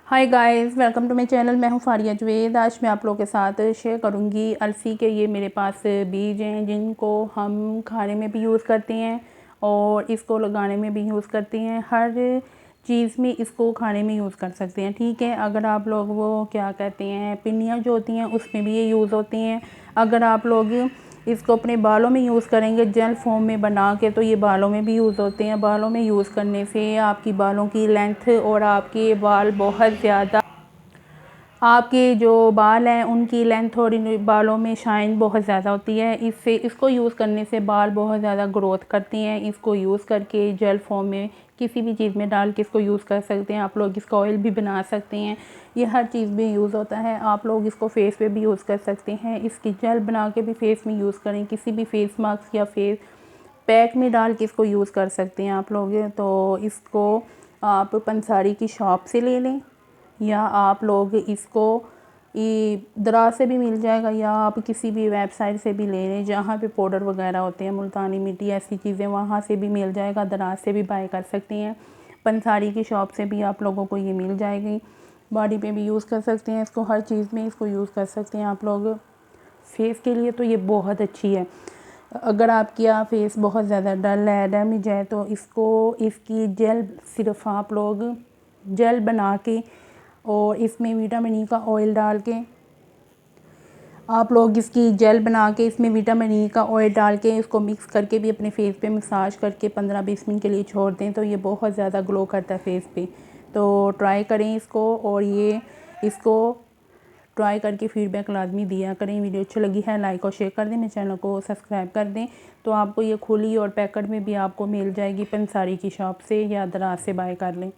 Hi guys, welcome to my channel. मैं हूं फारिया जवेद। आज मैं आप लोगों के साथ शेयर करूंगी अलसी के। ये मेरे पास बीज हैं जिनको हम खाने में भी यूज़ करते हैं और इसको लगाने में भी यूज़ करते हैं। हर चीज़ में इसको खाने में यूज़ कर सकते हैं, ठीक है। अगर आप लोग वो क्या कहते हैं पिन्नियाँ जो होती हैं उसमें भी ये यूज़ होती हैं। अगर आप लोग इसको अपने बालों में यूज़ करेंगे जेल फॉर्म में बना के, तो ये बालों में भी यूज़ होते हैं। बालों में यूज़ करने से आपकी बालों की लेंथ और आपके बाल बहुत ज़्यादा, आपके जो बाल हैं उनकी लेंथ और बालों में शाइन बहुत ज़्यादा होती है। इसको यूज़ करने से बाल बहुत ज़्यादा ग्रोथ करती हैं। इसको यूज़ करके जेल फॉर्म में किसी भी चीज़ में डाल के इसको यूज़ कर सकते हैं। आप लोग इसका ऑयल भी बना सकते हैं। ये हर चीज़ में यूज़ होता है। आप लोग इसको फेस पे भी यूज़ कर सकते हैं। इसकी जेल बना के भी फेस में यूज़ करें। किसी भी फेस मास्क या फेस पैक में डाल के इसको यूज़ कर सकते हैं आप लोग। तो इसको आप पंसारी की शॉप से ले लें या आप लोग इसको दराज से भी मिल जाएगा, या आप किसी भी वेबसाइट से भी ले लें जहाँ पे पाउडर वगैरह होते हैं, मुल्तानी मिट्टी ऐसी चीज़ें, वहाँ से भी मिल जाएगा। दराज से भी बाय कर सकते हैं। पंसारी की शॉप से भी आप लोगों को ये मिल जाएगी। बॉडी पे भी यूज़ कर सकते हैं इसको, हर चीज़ में इसको यूज़ कर सकते हैं आप लोग। फेस के लिए तो ये बहुत अच्छी है। अगर आपका फेस बहुत ज़्यादा डल है, डैमेज है, तो इसकी जेल सिर्फ आप लोग जेल बना के और इसमें विटामिन ई का ऑयल डाल के, आप लोग इसकी जेल बना के इसमें विटामिन ई का ऑयल डाल के इसको मिक्स करके भी अपने फेस पे मसाज करके 15-20 मिनट के लिए छोड़ दें, तो ये बहुत ज़्यादा ग्लो करता है फेस पे। तो ट्राई करें इसको, और इसको ट्राई करके फीडबैक लाजमी दिया करें। वीडियो अच्छी लगी है लाइक और शेयर कर दें, मेरे चैनल को सब्सक्राइब कर दें। तो आपको ये खुली और पैकेट में भी आपको मिल जाएगी। पंसारी की शॉप से या दराज से बाय कर लें।